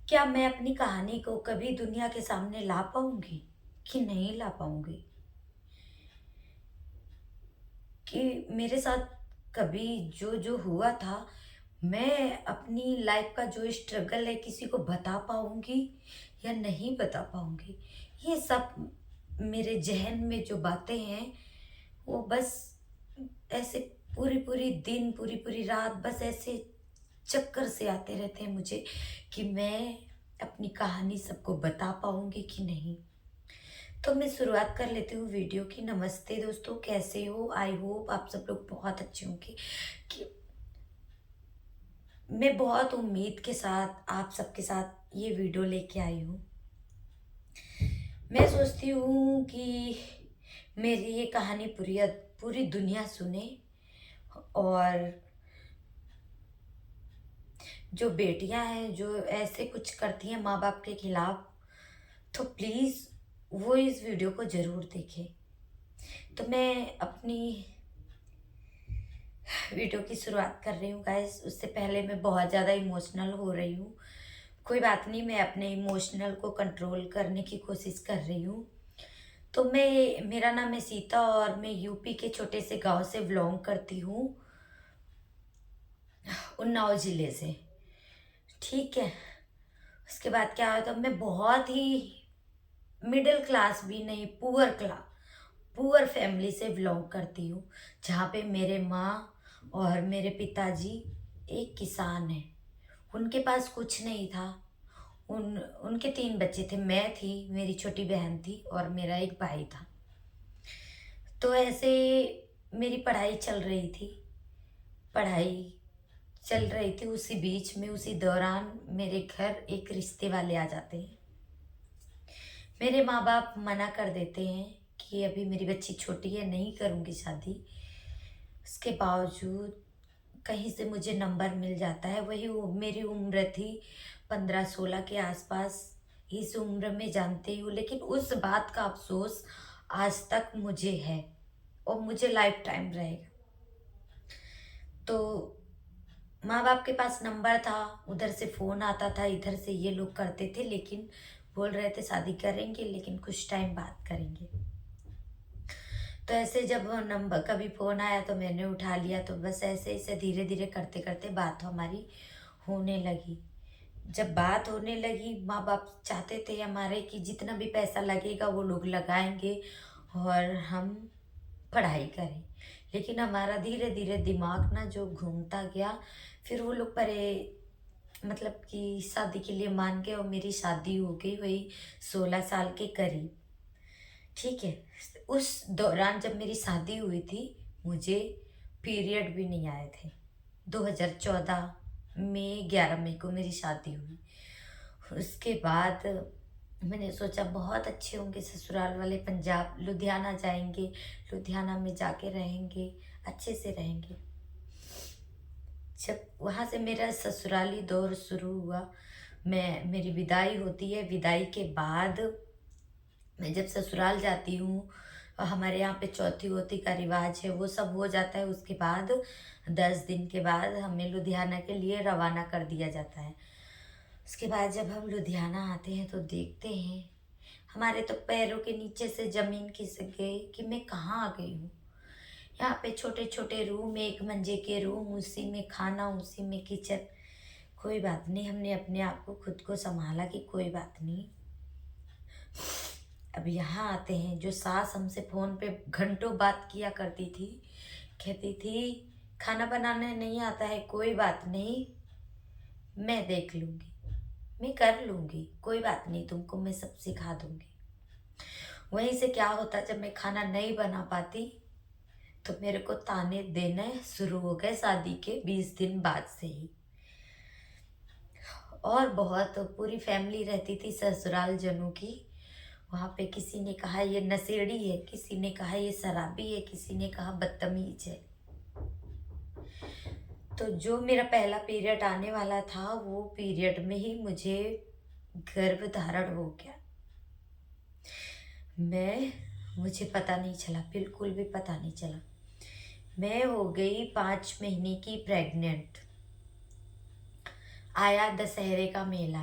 क्या मैं अपनी कहानी को कभी दुनिया के सामने ला पाऊँगी कि नहीं ला पाऊँगी? कि मेरे साथ कभी जो हुआ था, मैं अपनी लाइफ़ का जो स्ट्रगल है किसी को बता पाऊँगी या नहीं बता पाऊँगी? ये सब मेरे ज़हन में जो बातें हैं, वो बस ऐसे पूरी-पूरी दिन, पूरी-पूरी रात बस ऐसे चक्कर से आते रहते हैं मुझे कि मैं अपनी कहानी सबको बता पाऊँगी कि नहीं। तो मैं शुरुआत कर लेती हूँ वीडियो की। नमस्ते दोस्तों, कैसे हो? आई होप आप सब लोग बहुत अच्छे होंगे। कि मैं बहुत उम्मीद के साथ आप सबके साथ ये वीडियो लेके आई हूँ। मैं सोचती हूँ कि मेरी ये कहानी पूरी पूरी दुनिया सुने, और जो बेटियां हैं जो ऐसे कुछ करती हैं माँ बाप के खिलाफ, तो प्लीज़ वो इस वीडियो को ज़रूर देखें। तो मैं अपनी वीडियो की शुरुआत कर रही हूँ गाइस। उससे पहले मैं बहुत ज़्यादा इमोशनल हो रही हूँ। कोई बात नहीं, मैं अपने इमोशनल को कंट्रोल करने की कोशिश कर रही हूँ। तो मेरा नाम है सीता और मैं यूपी के छोटे से गांव से बिलोंग करती हूँ, उन्नाव ज़िले से। ठीक है। उसके बाद क्या होता है, मैं बहुत ही मिडिल क्लास भी नहीं, पुअर फैमिली से बिलोंग करती हूँ, जहाँ पे मेरे माँ और मेरे पिताजी एक किसान हैं। उनके पास कुछ नहीं था। उनके 3 बच्चे थे, मैं थी, मेरी छोटी बहन थी और मेरा एक भाई था। तो ऐसे मेरी पढ़ाई चल रही थी। पढ़ाई चल रही थी, उसी बीच में उसी दौरान मेरे घर एक रिश्ते वाले आ जाते हैं। मेरे माँ बाप मना कर देते हैं कि अभी मेरी बच्ची छोटी है, नहीं करूँगी शादी। उसके बावजूद कहीं से मुझे नंबर मिल जाता है। वही मेरी उम्र थी 15-16 के आसपास। इस उम्र में जानते ही हो, लेकिन उस बात का अफसोस आज तक मुझे है और मुझे लाइफ टाइम रहेगा। तो माँ बाप के पास नंबर था, उधर से फ़ोन आता था, इधर से ये लोग करते थे, लेकिन बोल रहे थे शादी करेंगे लेकिन कुछ टाइम बाद करेंगे। तो ऐसे जब वो नंबर कभी फ़ोन आया तो मैंने उठा लिया, तो बस ऐसे ऐसे धीरे धीरे करते करते बात हमारी होने लगी। जब बात होने लगी, माँ बाप चाहते थे हमारे कि जितना भी पैसा लगेगा वो लोग लगाएंगे और हम पढ़ाई करें। लेकिन हमारा धीरे धीरे दिमाग ना जो घूमता गया, फिर वो लोग परे मतलब कि शादी के लिए मान गए और मेरी शादी हो गई वही 16 साल के करीब। ठीक है। उस दौरान जब मेरी शादी हुई थी, मुझे पीरियड भी नहीं आए थे। 2014 में 11 मई को मेरी शादी हुई। उसके बाद मैंने सोचा बहुत अच्छे होंगे ससुराल वाले, पंजाब लुधियाना जाएंगे, लुधियाना में जाके रहेंगे, अच्छे से रहेंगे। जब वहाँ से मेरा ससुराली दौर शुरू हुआ, मेरी विदाई होती है। विदाई के बाद मैं जब ससुराल जाती हूँ, हमारे यहाँ पे चौथी वौथी का रिवाज है, वो सब हो जाता है। उसके बाद 10 दिन के बाद हमें लुधियाना के लिए रवाना कर दिया जाता है। उसके बाद जब हम लुधियाना आते हैं तो देखते हैं हमारे तो पैरों के नीचे से ज़मीन खिसक गई कि मैं कहाँ आ गई हूँ। यहाँ पे छोटे छोटे रूम, एक मंजे के रूम, उसी में खाना, उसी में किचन। कोई बात नहीं, हमने अपने आप को खुद को संभाला कि कोई बात नहीं। अब यहाँ आते हैं, जो सास हमसे फ़ोन पे घंटों बात किया करती थी, कहती थी खाना बनाने नहीं आता है, कोई बात नहीं, मैं देख लूँगी, मैं कर लूँगी, कोई बात नहीं, तुमको मैं सब सिखा दूँगी। वहीं से क्या होता, जब मैं खाना नहीं बना पाती तो मेरे को ताने देने शुरू हो गए शादी के 20 दिन बाद से ही। और बहुत पूरी फैमिली रहती थी ससुराल जनों की। वहाँ पे किसी ने कहा ये नशेड़ी है, किसी ने कहा ये शराबी है, किसी ने कहा बदतमीज है। तो जो मेरा पहला पीरियड आने वाला था, वो पीरियड में ही मुझे गर्भ धारण हो गया। मुझे पता नहीं चला, बिल्कुल भी पता नहीं चला। मैं हो गई 5 महीने की प्रेग्नेंट। आया दशहरे का मेला,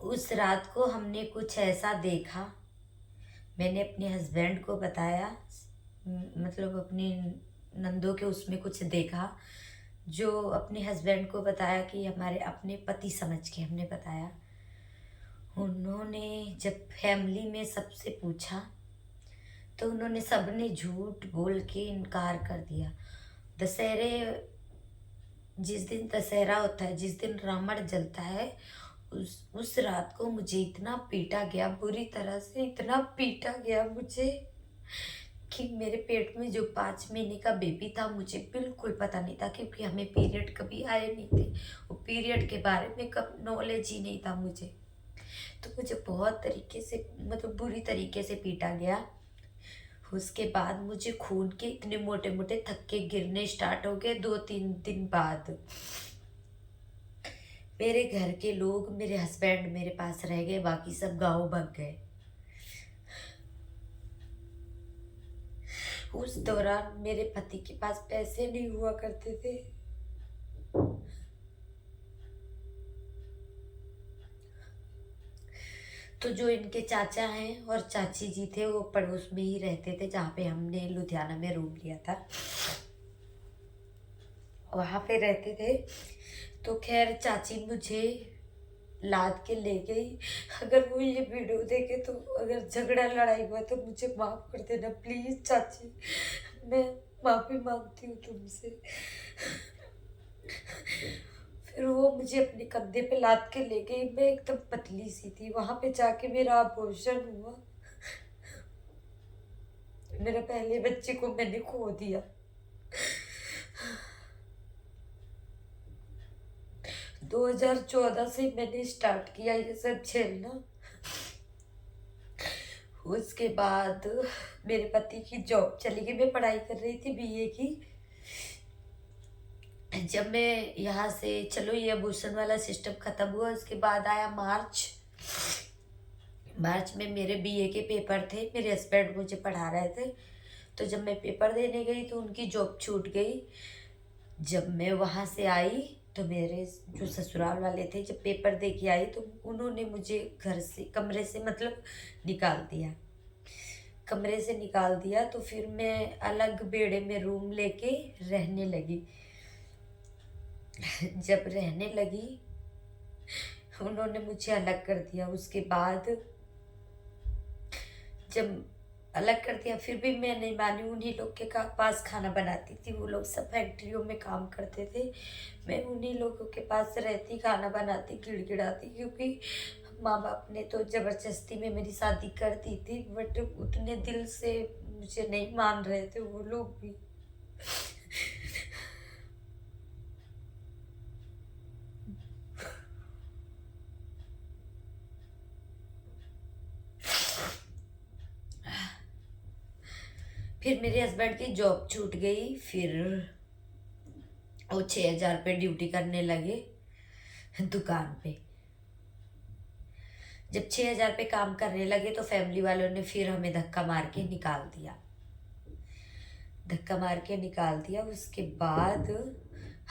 उस रात को हमने कुछ ऐसा देखा, मैंने अपने हस्बैंड को बताया, मतलब अपनी नंदों के उसमें कुछ देखा, जो अपने हस्बैंड को बताया कि हमारे अपने पति समझ के हमने बताया। उन्होंने जब फैमिली में सबसे पूछा तो उन्होंने सबने झूठ बोल के इनकार कर दिया। दशहरे, जिस दिन दशहरा होता है, जिस दिन रावण जलता है, उस रात को मुझे इतना पीटा गया, बुरी तरह से इतना पीटा गया मुझे, कि मेरे पेट में जो 5 महीने का बेबी था मुझे बिल्कुल पता नहीं था, क्योंकि हमें पीरियड कभी आए नहीं थे। वो पीरियड के बारे में कब नॉलेज ही नहीं था मुझे। तो मुझे बहुत तरीके से, मतलब बुरी तरीके से पीटा गया। उसके बाद मुझे खून के इतने मोटे मोटे थक्के गिरने स्टार्ट हो गए 2-3 दिन बाद। मेरे घर के लोग, मेरे हस्बैंड मेरे पास रह गए, बाकी सब गाँव भाग गए। उस दौरान मेरे पति के पास पैसे नहीं हुआ करते थे। तो जो इनके चाचा हैं और चाची जी थे, वो पड़ोस में ही रहते थे, जहाँ पे हमने लुधियाना में रूम लिया था, वहाँ पे रहते थे। तो खैर चाची मुझे लाद के ले गई। अगर वो ये वीडियो देखे तो, अगर झगड़ा लड़ाई हुआ तो मुझे माफ़ कर देना प्लीज़ चाची, मैं माफ़ी मांगती हूँ तुमसे। फिर वो मुझे अपने कंधे पे लाद के ले गई। मैं एकदम पतली सी थी। वहां पे जाके मेरा अबॉर्शन हुआ। मेरे पहले बच्चे को मैंने खो दिया। 2014 से मैंने स्टार्ट किया ये सब झेलना। उसके बाद मेरे पति की जॉब चली गई। मैं पढ़ाई कर रही थी बीए की। जब मैं यहाँ से, चलो ये अबॉर्शन वाला सिस्टम खत्म हुआ, उसके बाद आया मार्च। मार्च में मेरे बीए के पेपर थे, मेरे हस्बैंड मुझे पढ़ा रहे थे। तो जब मैं पेपर देने गई तो उनकी जॉब छूट गई। जब मैं वहाँ से आई तो मेरे जो ससुराल वाले थे, जब पेपर दे के आई तो उन्होंने मुझे घर से, कमरे से मतलब निकाल दिया। कमरे से निकाल दिया तो फिर मैं अलग बेड़े में रूम लेके रहने लगी। जब रहने लगी उन्होंने मुझे अलग कर दिया। उसके बाद जब अलग कर दिया फिर भी मैं नहीं मानी। उन्हीं लोग के पास खाना बनाती थी। वो लोग सब फैक्ट्रियों में काम करते थे, मैं उन्हीं लोगों के पास रहती, खाना बनाती, गिड़गिड़ाती। क्योंकि माँ बाप ने तो ज़बरदस्ती में मेरी शादी कर दी थी, बट उतने दिल से मुझे नहीं मान रहे थे वो लोग भी। फिर मेरे हस्बैंड की जॉब छूट गई। फिर वो 6,000 पे ड्यूटी करने लगे दुकान पे। जब 6,000 पे काम करने लगे तो फैमिली वालों ने फिर हमें धक्का मार के निकाल दिया। धक्का मार के निकाल दिया। उसके बाद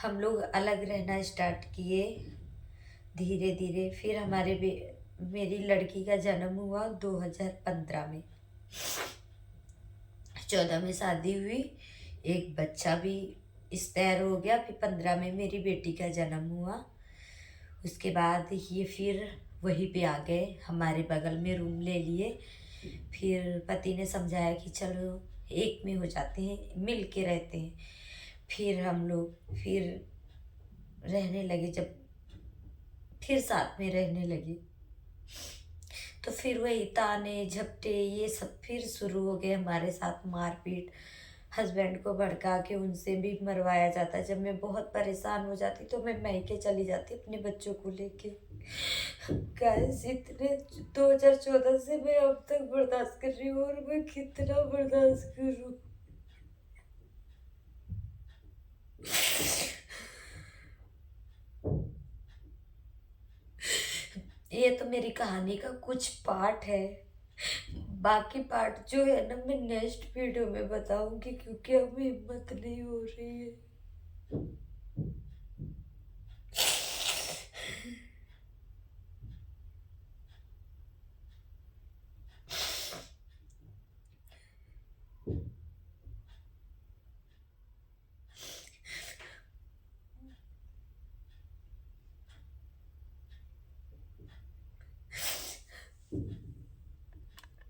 हम लोग अलग रहना स्टार्ट किए धीरे धीरे। फिर मेरी लड़की का जन्म हुआ 2015 में। 14 में शादी हुई, एक बच्चा भी तैयार हो गया। फिर 15 में मेरी बेटी का जन्म हुआ। उसके बाद ये फिर वहीं पे आ गए, हमारे बगल में रूम ले लिए। फिर पति ने समझाया कि चलो एक में हो जाते हैं, मिल के रहते हैं। फिर हम लोग फिर रहने लगे। जब फिर साथ में रहने लगे तो फिर वही ताने झपटे ये सब फिर शुरू हो गए हमारे साथ। मारपीट, हस्बैंड को भड़का के उनसे भी मरवाया जाता। जब मैं बहुत परेशान हो जाती तो मैं मायके चली जाती अपने बच्चों को लेके। गाइस इतने 2014 से मैं अब तक बर्दाश्त कर रही हूँ, और मैं कितना बर्दाश्त करूँ। ये तो मेरी कहानी का कुछ पार्ट है। बाकी पार्ट जो है ना, मैं नेक्स्ट वीडियो में बताऊंगी, क्योंकि अभी हिम्मत नहीं हो रही है।